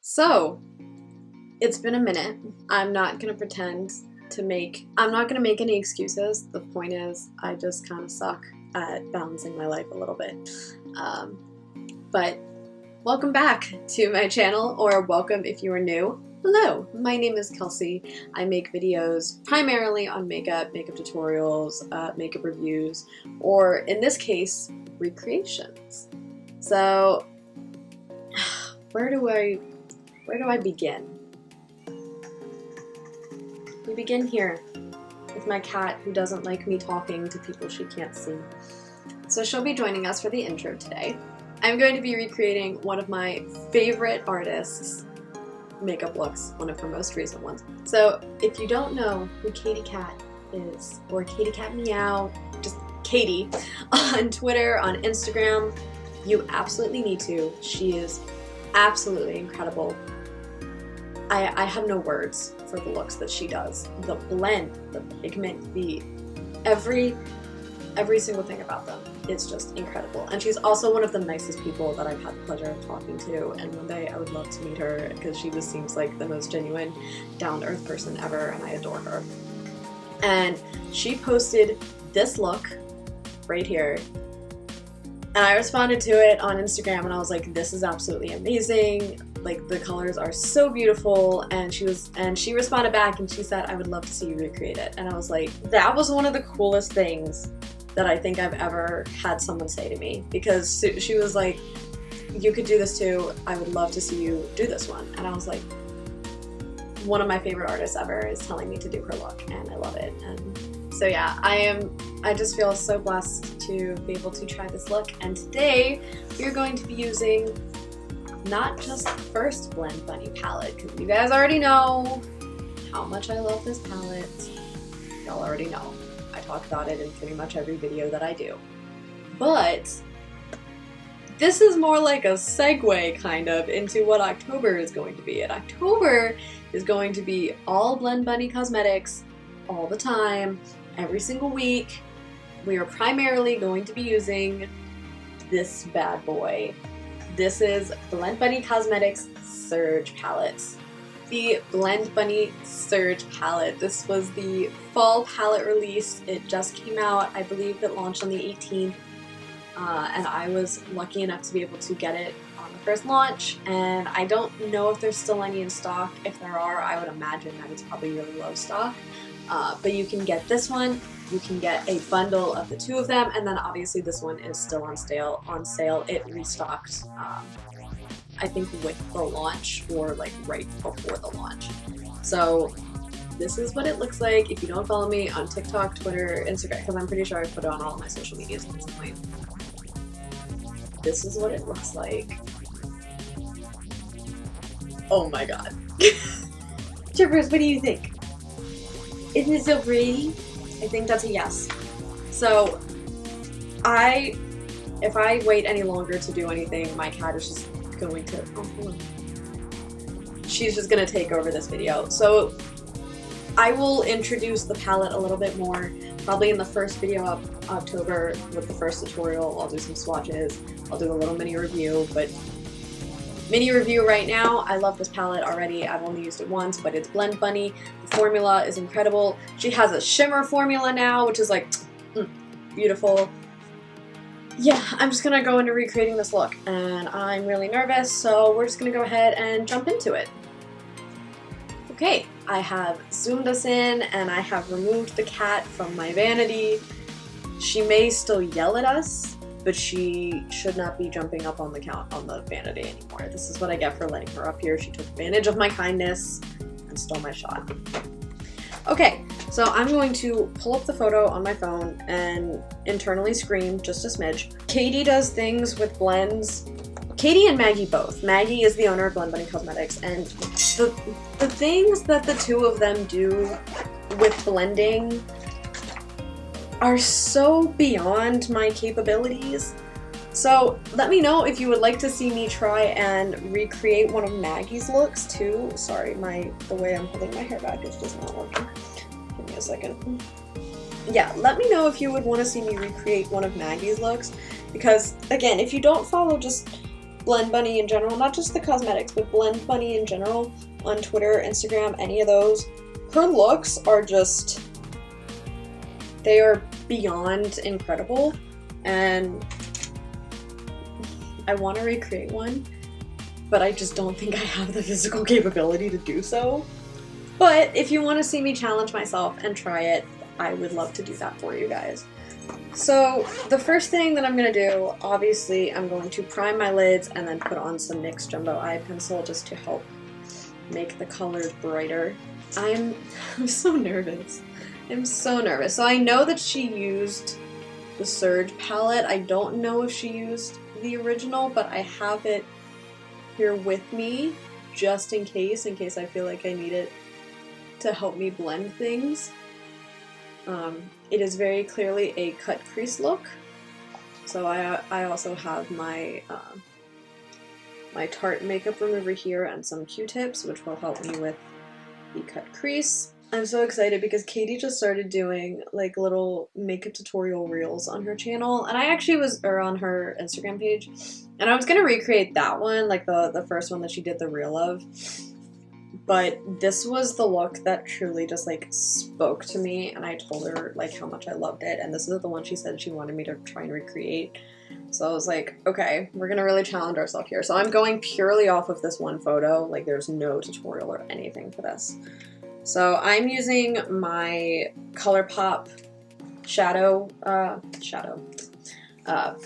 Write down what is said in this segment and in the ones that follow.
So, it's been a minute. I'm not gonna pretend I'm not gonna make any excuses. The point is, I just kind of suck at balancing my life a little bit. But welcome back to my channel, or welcome if you are new. Hello, my name is Kelsey. I make videos primarily on makeup tutorials, makeup reviews, or in this case, recreations. So, where do I begin? We begin here with my cat who doesn't like me talking to people she can't see. So she'll be joining us for the intro today. I'm going to be recreating one of my favorite artists' makeup looks, one of her most recent ones. So if you don't know who Caity Cat is, or CaityCatMeow, just Caity, on Twitter, on Instagram, you absolutely need to. She is absolutely incredible. I have no words for the looks that she does. The blend, the pigment, every single thing about them is just incredible. And she's also one of the nicest people that I've had the pleasure of talking to, and one day I would love to meet her because she just seems like the most genuine, down-to-earth person ever, and I adore her. And she posted this look right here, and I responded to it on Instagram and I was like, this is absolutely amazing. Like, the colors are so beautiful, and she responded back and she said, I would love to see you recreate it. And I was like, that was one of the coolest things that I think I've ever had someone say to me, because she was like, you could do this too, I would love to see you do this one. And I was like, one of my favorite artists ever is telling me to do her look, and I love it. And so yeah, I just feel so blessed to be able to try this look. And today we're going to be using not just the first Blend Bunny palette, because you guys already know how much I love this palette. Y'all already know. I talk about it in pretty much every video that I do. But this is more like a segue kind of into what October is going to be. And October is going to be all Blend Bunny cosmetics all the time, every single week. We are primarily going to be using this bad boy. This is Blend Bunny Cosmetics Surge Palettes. The Blend Bunny Surge palette. This was the fall palette release. It just came out. I believe it launched on the 18th. And I was lucky enough to be able to get it on the first launch. And I don't know if there's still any in stock. If there are, I would imagine that it's probably really low stock. But you can get this one. You can get a bundle of the two of them, and then obviously this one is still on sale. It restocked, I think, with the launch, or like right before the launch. So this is what it looks like. If you don't follow me on TikTok, Twitter, Instagram, because I'm pretty sure I put it on all of my social medias at this point. This is what it looks like. Oh my god. Trippers, what do you think? Isn't it so pretty? I think that's a yes. So, if I wait any longer to do anything, my cat is just going to, oh, hold on. She's just gonna take over this video. So, I will introduce the palette a little bit more, probably in the first video of October with the first tutorial. I'll do some swatches, I'll do a little mini review, but mini review right now. I love this palette already. I've only used it once, but it's Blend Bunny. The formula is incredible. She has a shimmer formula now, which is like, beautiful. Yeah, I'm just gonna go into recreating this look, and I'm really nervous, so we're just gonna go ahead and jump into it. Okay, I have zoomed us in, and I have removed the cat from my vanity. She may still yell at us, but she should not be jumping up on the vanity anymore. This is what I get for letting her up here. She took advantage of my kindness and stole my shot. Okay, so I'm going to pull up the photo on my phone and internally scream just a smidge. Caity does things with blends. Caity and Maggie both. Maggie is the owner of Blend Bunny Cosmetics, and the things that the two of them do with blending are so beyond my capabilities. So let me know if you would like to see me try and recreate one of Maggie's looks too. Sorry, the way I'm holding my hair back is just not working. Give me a second. Yeah, let me know if you would want to see me recreate one of Maggie's looks, because again, if you don't follow just Blend Bunny in general, not just the cosmetics, but Blend Bunny in general on Twitter, Instagram, any of those. Her looks are just, they are beyond incredible, and I want to recreate one, but I just don't think I have the physical capability to do so. But if you want to see me challenge myself and try it, I would love to do that for you guys. So the first thing that I'm going to do, obviously, I'm going to prime my lids and then put on some NYX Jumbo Eye Pencil just to help make the colors brighter. I'm so nervous. I'm so nervous. So I know that she used the Surge palette. I don't know if she used the original, but I have it here with me just in case I feel like I need it to help me blend things. It is very clearly a cut crease look. So I also have my my Tarte makeup remover here and some Q-tips, which will help me with the cut crease. I'm so excited because Caity just started doing like little makeup tutorial reels on her channel, and I actually was, or on her Instagram page, and I was gonna recreate that one, like the first one that she did the reel of, but this was the look that truly just like spoke to me, and I told her like how much I loved it, and this is the one she said she wanted me to try and recreate. So I was like, okay, we're gonna really challenge ourselves here. So I'm going purely off of this one photo, like there's no tutorial or anything for this. So I'm using my ColourPop shadow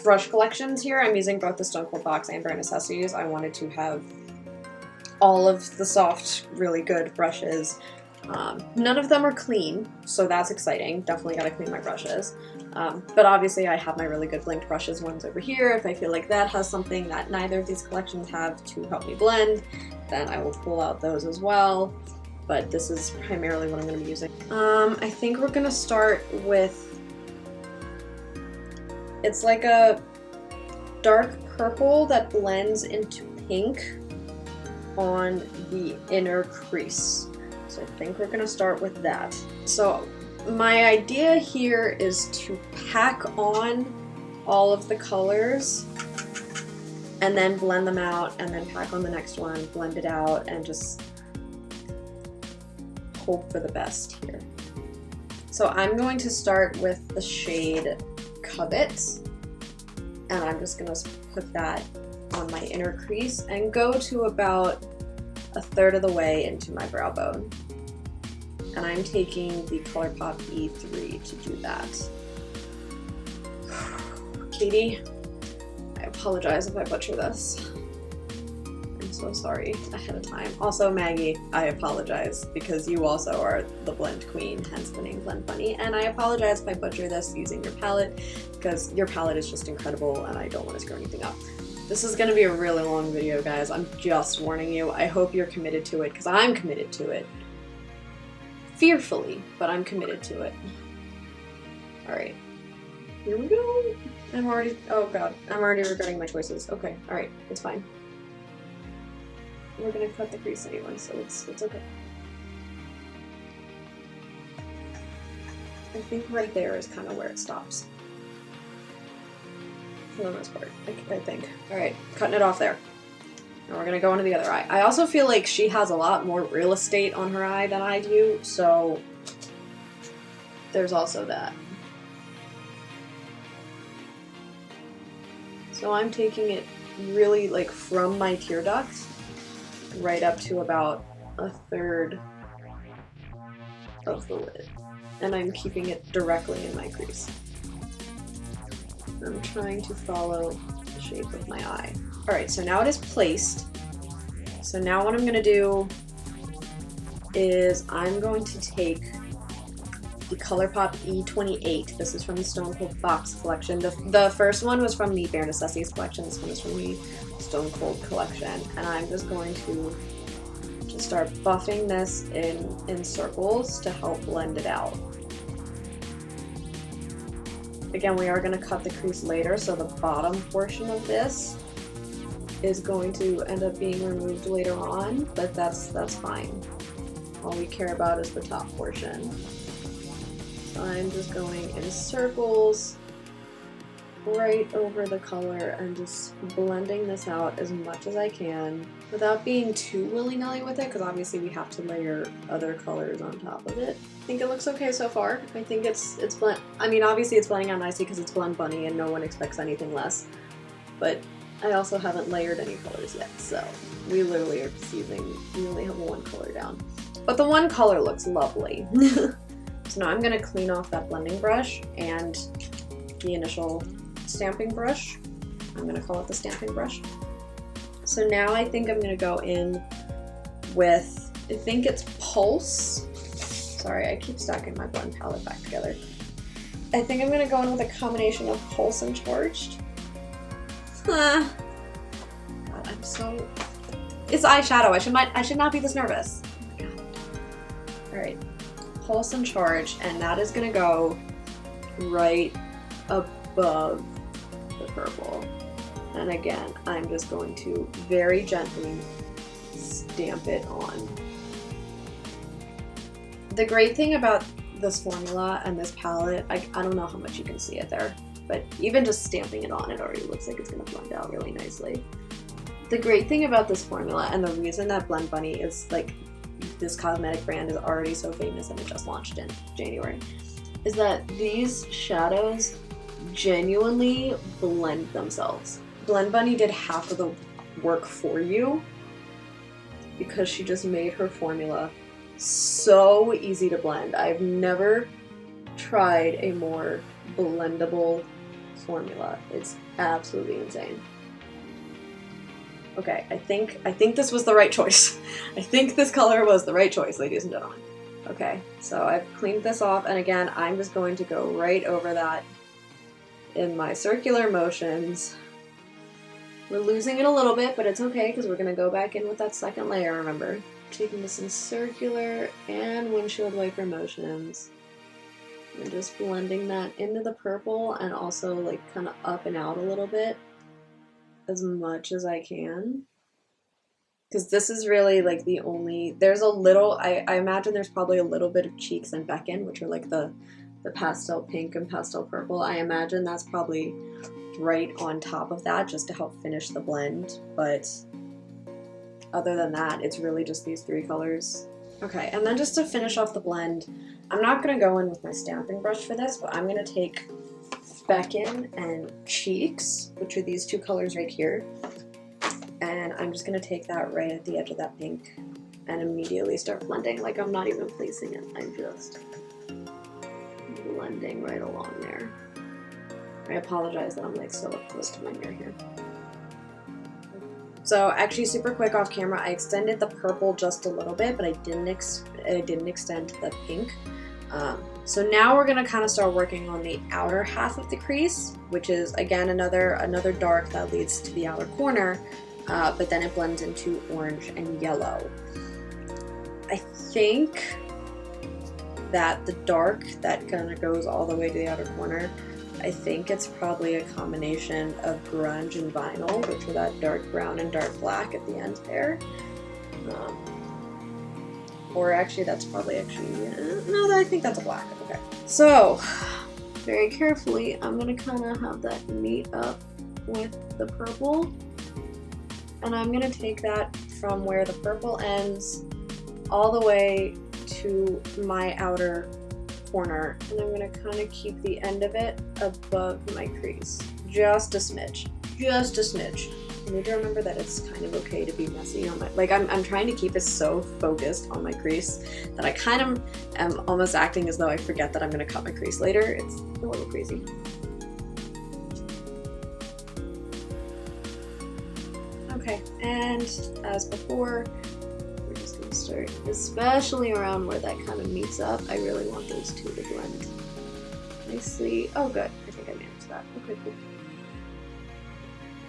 brush collections here. I'm using both the Stone Cold Box and Bare Necessities. I wanted to have all of the soft, really good brushes. None of them are clean, so that's exciting. Definitely gotta clean my brushes. But obviously I have my really good blinked brushes ones over here. If I feel like that has something that neither of these collections have to help me blend, then I will pull out those as well. But this is primarily what I'm going to be using. I think we're going to start with, it's like a dark purple that blends into pink on the inner crease. So I think we're going to start with that. So my idea here is to pack on all of the colors and then blend them out, and then pack on the next one, blend it out, and just hope for the best here. So I'm going to start with the shade Covet, and I'm just going to put that on my inner crease and go to about a third of the way into my brow bone. And I'm taking the ColourPop E3 to do that. Caity, I apologize if I butcher this. I'm so sorry ahead of time. Also, Maggie, I apologize because you also are the blend queen, hence the name Blend Bunny, and I apologize if I butcher this using your palette because your palette is just incredible and I don't want to screw anything up. This is going to be a really long video, guys. I'm just warning you. I hope you're committed to it because I'm committed to it. Fearfully, but I'm committed to it. Alright. Here we go. Oh god, I'm already regretting my choices. Okay, alright, it's fine. We're gonna cut the crease anyway, so it's okay. I think right there is kind of where it stops. For the most part, I think. Alright, cutting it off there. Now we're gonna go into the other eye. I also feel like she has a lot more real estate on her eye than I do, so there's also that. So I'm taking it really like from my tear duct right up to about a third of the lid. And I'm keeping it directly in my crease. I'm trying to follow the shape of my eye. Alright, so now it is placed. So now what I'm going to do is I'm going to take the ColourPop E28. This is from the Stone Cold Box collection. The first one was from the Bare Necessities collection. This one is from the Stone Cold collection. And I'm just going to just start buffing this in circles to help blend it out. Again, we are going to cut the crease later, so the bottom portion of this is going to end up being removed later on, but that's fine. All we care about is the top portion. So I'm just going in circles right over the color and just blending this out as much as I can without being too willy-nilly with it, because obviously we have to layer other colors on top of it. I think it looks okay so far. I think it's blend. I mean, obviously it's blending out nicely because it's Blend Bunny and no one expects anything less. But I also haven't layered any colors yet, so we literally are just using. We only have one color down, but the one color looks lovely. So now I'm gonna clean off that blending brush and the initial stamping brush. I'm gonna call it the stamping brush. So now I think I'm gonna go in with, I think it's Pulse. Sorry, I keep stacking my blend palette back together. I think I'm gonna go in with a combination of Pulse and Charged. God, I'm so... It's eyeshadow. I should not be this nervous. Oh my god. Alright. Pulse and Charge, and that is gonna go right above the purple. And again, I'm just going to very gently stamp it on. The great thing about this formula and this palette, I don't know how much you can see it there, but even just stamping it on, it already looks like it's going to blend out really nicely. The great thing about this formula, and the reason that Blend Bunny is like, this cosmetic brand is already so famous and it just launched in January, is that these shadows genuinely blend themselves. Blend Bunny did half of the work for you because she just made her formula so easy to blend. I've never tried a more blendable formula. It's absolutely insane. Okay, I think this was the right choice. I think this color was the right choice, ladies and gentlemen. Okay, so I've cleaned this off, and again, I'm just going to go right over that in my circular motions. We're losing it a little bit, but it's okay because we're going to go back in with that second layer, remember? Taking this in circular and windshield wiper motions. And just blending that into the purple and also like kind of up and out a little bit as much as I can. Because this is really like the only, there's a little, I imagine there's probably a little bit of cheeks and beckon, which are like the pastel pink and pastel purple. I imagine that's probably right on top of that just to help finish the blend, but other than that, it's really just these three colors. Okay, and then just to finish off the blend, I'm not going to go in with my stamping brush for this, but I'm going to take Beckon and Cheeks, which are these two colors right here, and I'm just going to take that right at the edge of that pink and immediately start blending. Like, I'm not even placing it, I'm just blending right along there. I apologize that I'm like so up close to my mirror here. So actually super quick off camera, I extended the purple just a little bit, but I didn't extend the pink. So now we're gonna kind of start working on the outer half of the crease, which is again another dark that leads to the outer corner, but then it blends into orange and yellow. I think that the dark that kind of goes all the way to the outer corner, I think it's probably a combination of grunge and vinyl, which are that dark brown and dark black at the end there. Or actually, that's probably no, I think that's a black. Okay. So, very carefully, I'm going to kind of have that meet up with the purple. And I'm going to take that from where the purple ends all the way to my outer corner, and I'm going to kind of keep the end of it above my crease. Just a smidge. Just a smidge. I need to remember that it's kind of okay to be messy on my, like I'm trying to keep this so focused on my crease that I kind of am almost acting as though I forget that I'm going to cut my crease later. It's a little crazy. Okay, and as before, we're just going to start, especially around where that kind of meets up. I really want those two to blend nicely. Oh good, I think I managed that. Okay, cool.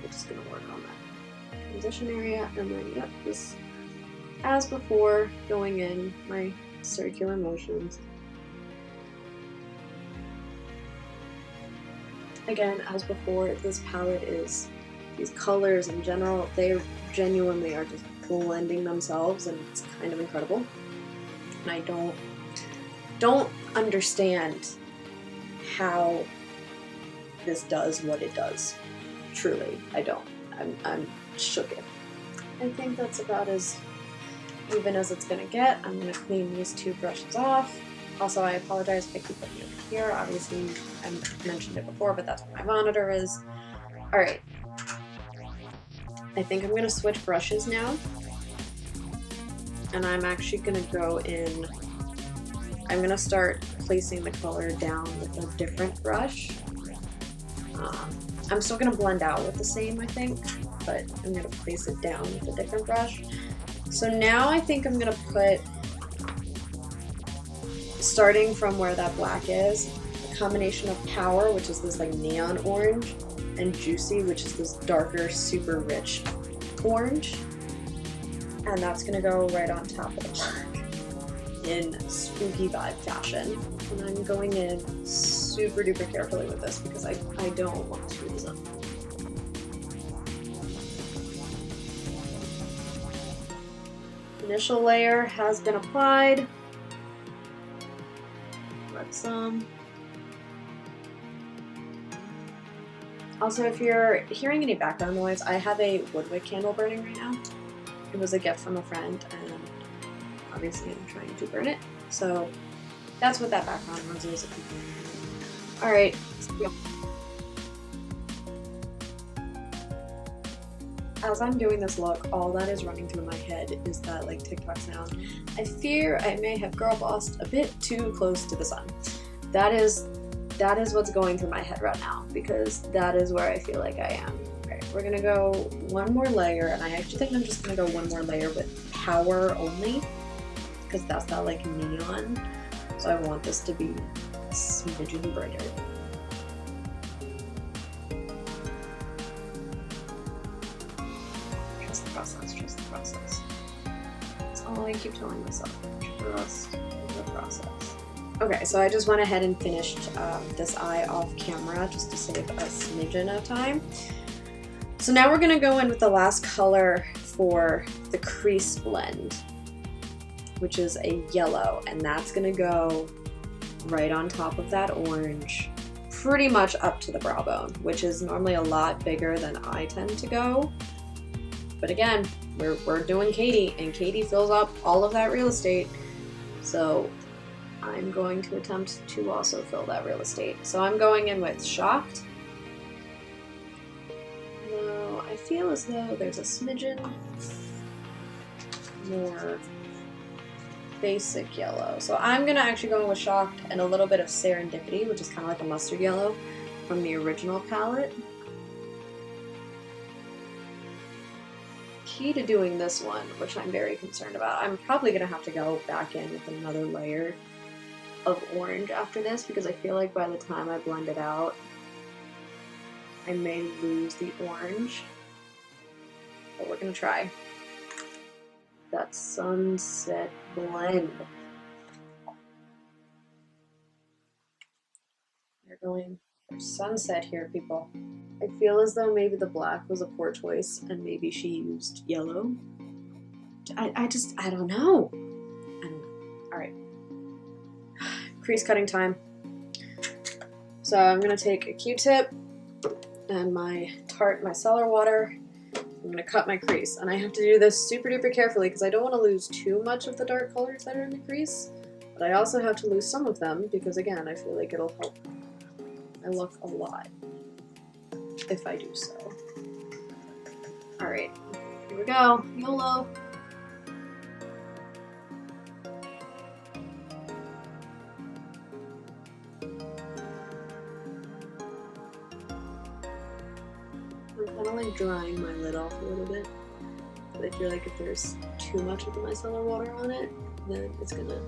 We're just going to work on that transition area, and then, yep, just as before, going in my circular motions. Again, as before, this palette is, these colors in general, they genuinely are just blending themselves, and it's kind of incredible. And I don't understand how this does what it does. Truly, I don't. I'm shooketh. I think that's about as even as it's gonna get. I'm gonna clean these 2 brushes off. Also, I apologize if I keep looking over here. Obviously, I mentioned it before, but that's where my monitor is. All right. I think I'm gonna switch brushes now. And I'm actually gonna go in, I'm gonna start placing the color down with a different brush. I'm still gonna blend out with the same, I think, but I'm gonna place it down with a different brush. So now I think I'm gonna put, starting from where that black is, a combination of Power, which is this like neon orange, and Juicy, which is this darker, super rich orange. And that's gonna go right on top of the black in spooky vibe fashion. And I'm going in super duper carefully with this because I don't want to lose them. Initial layer has been applied. Let's also, if you're hearing any background noise, I have a woodwick candle burning right now. It was a gift from a friend, and obviously I'm trying to burn it. So that's what that background noise is. All right. As I'm doing this look, all that is running through my head is that like TikTok sound. I fear I may have girl bossed a bit too close to the sun. That is what's going through my head right now, because that is where I feel like I am. Alright, we're gonna go one more layer, and I actually think I'm just gonna go one more layer with Power only, because that's that like neon. So I want this to be a smidgen brighter. Trust the process, trust the process. That's all I keep telling myself. Trust the process. Okay, so I just went ahead and finished this eye off camera just to save a smidgen of time. So now we're gonna go in with the last color for the crease blend, which is a yellow, and that's gonna go right on top of that orange, pretty much up to the brow bone, which is normally a lot bigger than I tend to go. But again, we're doing Caity, and Caity fills up all of that real estate. So I'm going to attempt to also fill that real estate. So I'm going in with Shocked. Though I feel as though there's a smidgen more basic yellow. So I'm gonna actually go in with Shocked and a little bit of Serendipity, which is kind of like a mustard yellow from the original palette. Key to doing this one, which I'm very concerned about, I'm probably gonna have to go back in with another layer of orange after this, because I feel like by the time I blend it out, I may lose the orange. But we're gonna try. That Sunset blend. We're going for sunset here, people. I feel as though maybe the black was a poor choice and maybe she used yellow. I don't know. All right. Crease cutting time. So I'm gonna take a Q-tip and my micellar water. I'm gonna cut my crease, and I have to do this super duper carefully because I don't want to lose too much of the dark colors that are in the crease, but I also have to lose some of them because again, I feel like it'll help my look a lot if I do so. All right, here we go. YOLO. I'm kind of like drying my lid off a little bit, but I feel like if there's too much of the micellar water on it, then it's gonna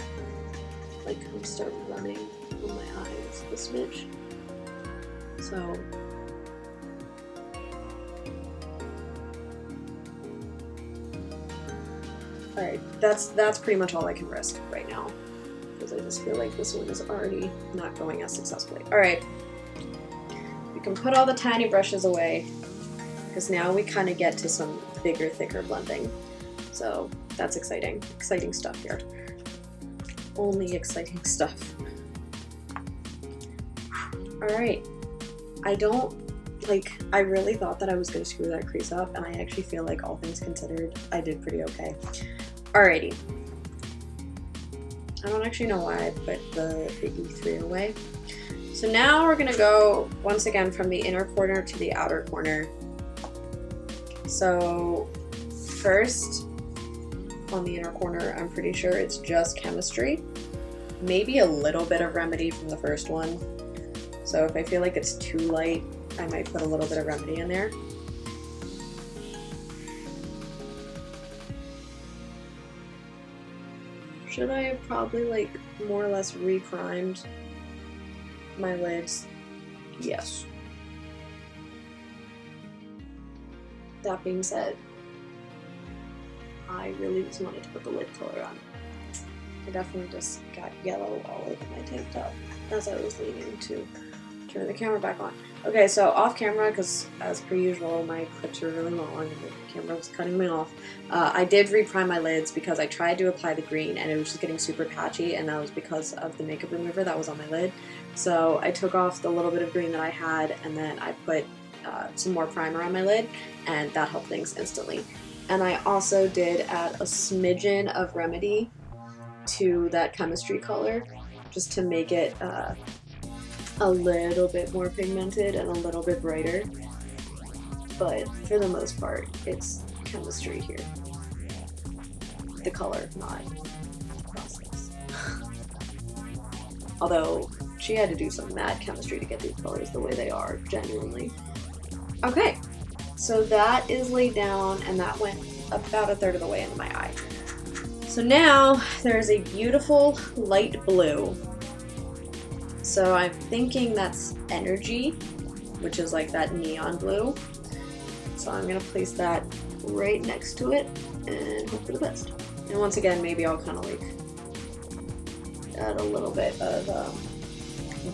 like kind of start running on my eyes a smidge. So alright, that's pretty much all I can risk right now, because I just feel like this one is already not going as successfully. Alright, we can put all the tiny brushes away, because now we kind of get to some bigger, thicker blending. So that's exciting. Exciting stuff here. Only exciting stuff. Alright, I don't, like, I really thought that I was going to screw that crease up, and I actually feel like all things considered, I did pretty okay. Alrighty. I don't actually know why I put the E3 away. So now we're going to go, once again, from the inner corner to the outer corner. So first, on the inner corner, I'm pretty sure it's just chemistry. Maybe a little bit of remedy from the first one. So if I feel like it's too light, I might put a little bit of remedy in there. Should I have probably like more or less re-primed my lids? Yes. That being said, I really just wanted to put the lid color on. I definitely just got yellow all over my tank top as I was leaning to turn the camera back on. Okay, so off camera, because as per usual, my clips are really long and the camera was cutting me off. I did re-prime my lids because I tried to apply the green and it was just getting super patchy, and that was because of the makeup remover that was on my lid. So I took off the little bit of green that I had, and then I put some more primer on my lid, and that helped things instantly. And I also did add a smidgen of remedy to that chemistry color, just to make it a little bit more pigmented and a little bit brighter, but for the most part it's chemistry here. The color, not the process. Although she had to do some mad chemistry to get these colors the way they are, genuinely. Okay, so that is laid down, and that went about a third of the way into my eye. So now there's a beautiful light blue. So I'm thinking that's Energy, which is like that neon blue. So I'm gonna place that right next to it and hope for the best. And once again, maybe I'll kind of like add a little bit of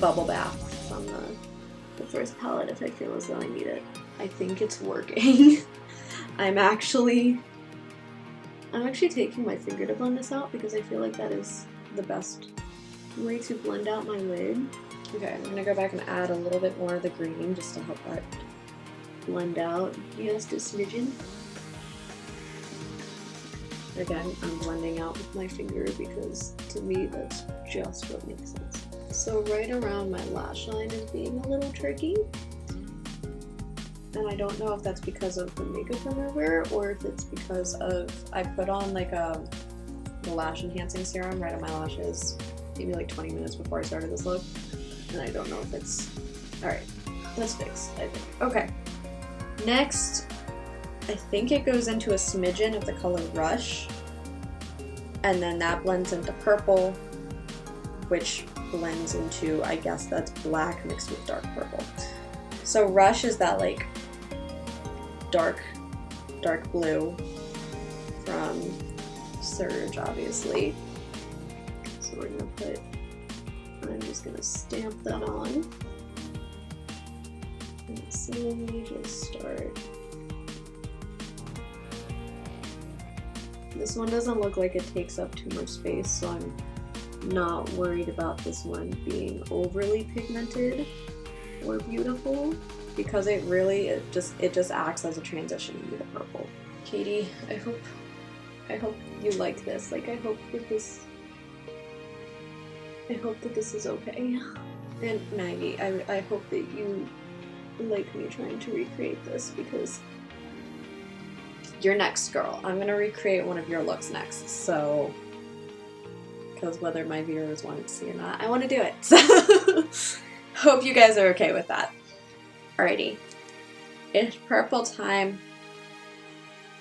bubble bath from the first palette if I feel as though I need it. I think it's working. I'm actually taking my finger to blend this out because I feel like that is the best way to blend out my lid. Okay, I'm gonna go back and add a little bit more of the green just to help that blend out just a smidgen. Again, I'm blending out with my finger because to me that's just what makes sense. So right around my lash line is being a little tricky. And I don't know if that's because of the makeup remover or if it's because of, I put on like the lash enhancing serum right on my lashes maybe like 20 minutes before I started this look. And I don't know if it's, alright, that's fixed, I think. Okay, next, I think it goes into a smidgen of the color Rush, and then that blends into purple, which blends into, I guess that's black mixed with dark purple. So Rush is that like dark blue from Surge, obviously. So we're gonna put, I'm just gonna stamp that on and slowly just start. This one doesn't look like it takes up too much space, so I'm not worried about this one being overly pigmented or beautiful, because it really, it just acts as a transition into the purple. Katie, I hope you like this. Like, I hope that this is okay. And Maggie, I hope that you like me trying to recreate this, because you're next, girl. I'm gonna recreate one of your looks next, so, because whether my viewers want to see or not, I want to do it. So hope you guys are okay with that. Alrighty, it's purple time.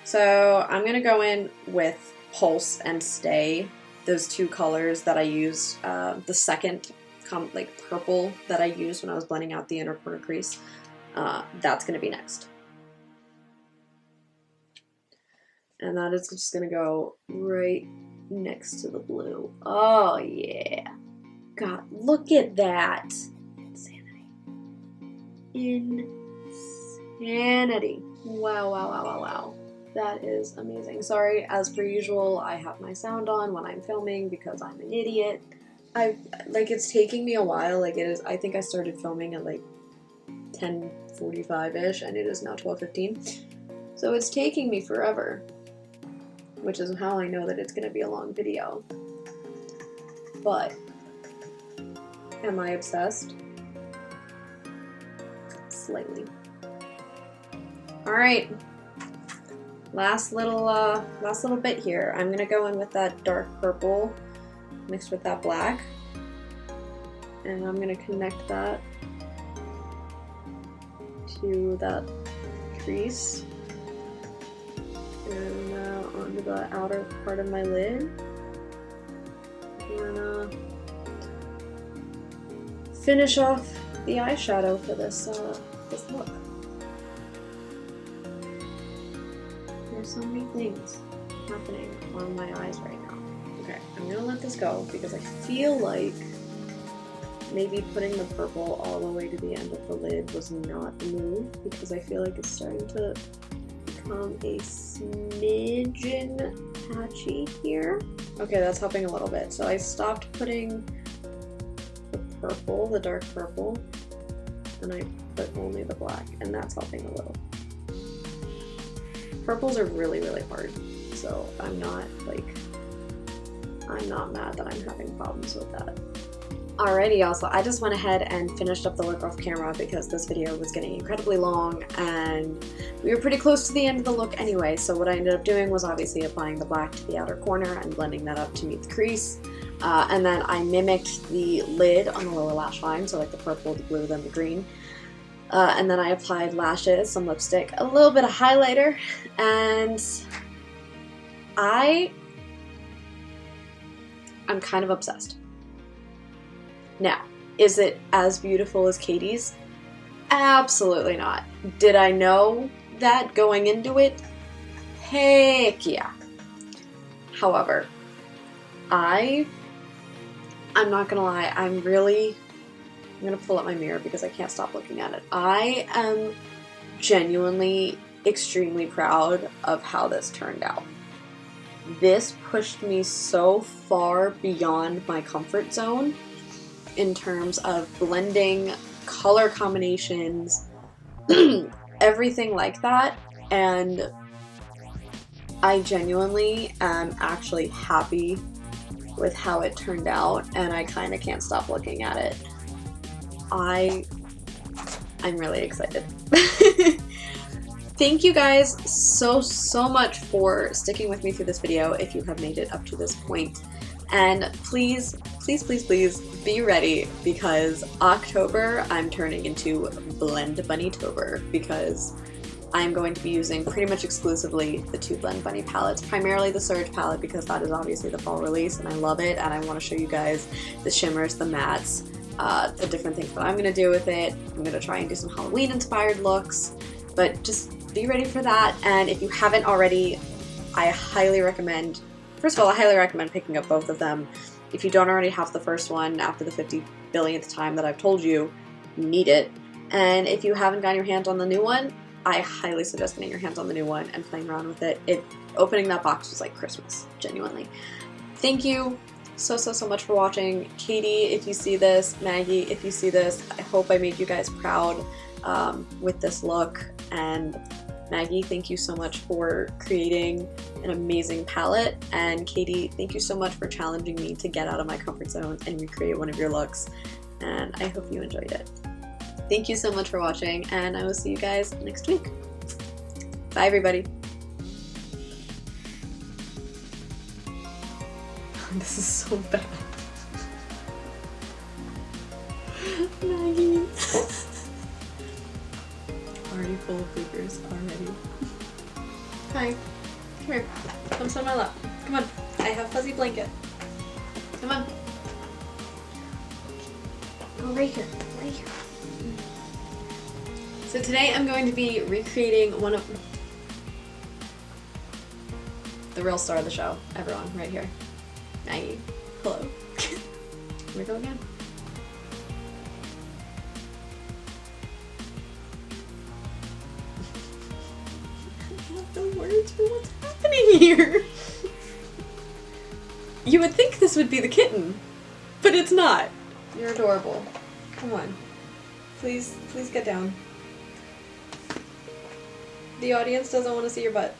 So I'm gonna go in with Pulse and Stay, those two colors that I used, the second like purple that I used when I was blending out the inner corner crease. That's gonna be next. And that is just gonna go right next to the blue. Oh yeah. God, look at that. Insanity. Insanity. Wow, wow, wow, wow, wow. That is amazing. Sorry, as per usual, I have my sound on when I'm filming because I'm an idiot. It's taking me a while. Like, it is, I think I started filming at like 10:45-ish, and it is now 12:15. So it's taking me forever, which is how I know that it's going to be a long video. But am I obsessed? Slightly. Alright. Last little bit here. I'm gonna go in with that dark purple mixed with that black, and I'm gonna connect that to that crease and onto the outer part of my lid. I'm gonna finish off the eyeshadow for this this look. There's so many things happening on my eyes right now. Okay, I'm gonna let this go because I feel like maybe putting the purple all the way to the end of the lid was not the move, because I feel like it's starting to become a smidgen patchy here. Okay, that's helping a little bit. So I stopped putting the purple, the dark purple, and I put only the black, and that's helping a little. Purples are really, really hard, so I'm not mad that I'm having problems with that. Alrighty, y'all, so I just went ahead and finished up the look off camera because this video was getting incredibly long and we were pretty close to the end of the look anyway. So what I ended up doing was obviously applying the black to the outer corner and blending that up to meet the crease. And then I mimicked the lid on the lower lash line, so like the purple, the blue, then the green. And then I applied lashes, some lipstick, a little bit of highlighter, and I'm kind of obsessed. Now, is it as beautiful as Caity's? Absolutely not. Did I know that going into it? Heck yeah. However, I'm not gonna lie, I'm gonna pull up my mirror because I can't stop looking at it. I am genuinely extremely proud of how this turned out. This pushed me so far beyond my comfort zone in terms of blending, color combinations, everything like that, and I genuinely am actually happy with how it turned out, and I kind of can't stop looking at it. I'm really excited. Thank you guys so much for sticking with me through this video if you have made it up to this point. And please be ready, because October I'm turning into Blend Bunny-tober, because I'm going to be using pretty much exclusively the two Blend Bunny palettes, primarily the Surge palette because that is obviously the fall release and I love it, and I want to show you guys the shimmers, the mattes, the different things that I'm going to do with it. I'm going to try and do some Halloween inspired looks, but just be ready for that. And if you haven't already, I highly recommend, first of all, I highly recommend picking up both of them. If you don't already have the first one, after the 50 billionth time that I've told you, you need it. And if you haven't gotten your hands on the new one, I highly suggest getting your hands on the new one and playing around with it. Opening that box was like Christmas, genuinely. Thank you so much for watching. Caity, if you see this, Maggie, if you see this, I hope I made you guys proud with this look. And Maggie, thank you so much for creating an amazing palette. And Caity, thank you so much for challenging me to get out of my comfort zone and recreate one of your looks. And I hope you enjoyed it. Thank you so much for watching, and I will see you guys next week. Bye, everybody. This is so bad. Maggie. Already full of bloopers already. Hi. Come here. Come sit on my lap. Come on. I have fuzzy blanket. Come on. Go right here. Right here. So today I'm going to be recreating one of the real star of the show, everyone, right here. Maggie. Hello. Here we go again. I have no words for what's happening here. You would think this would be the kitten, but it's not. You're adorable. Come on. Please get down. The audience doesn't want to see your butt.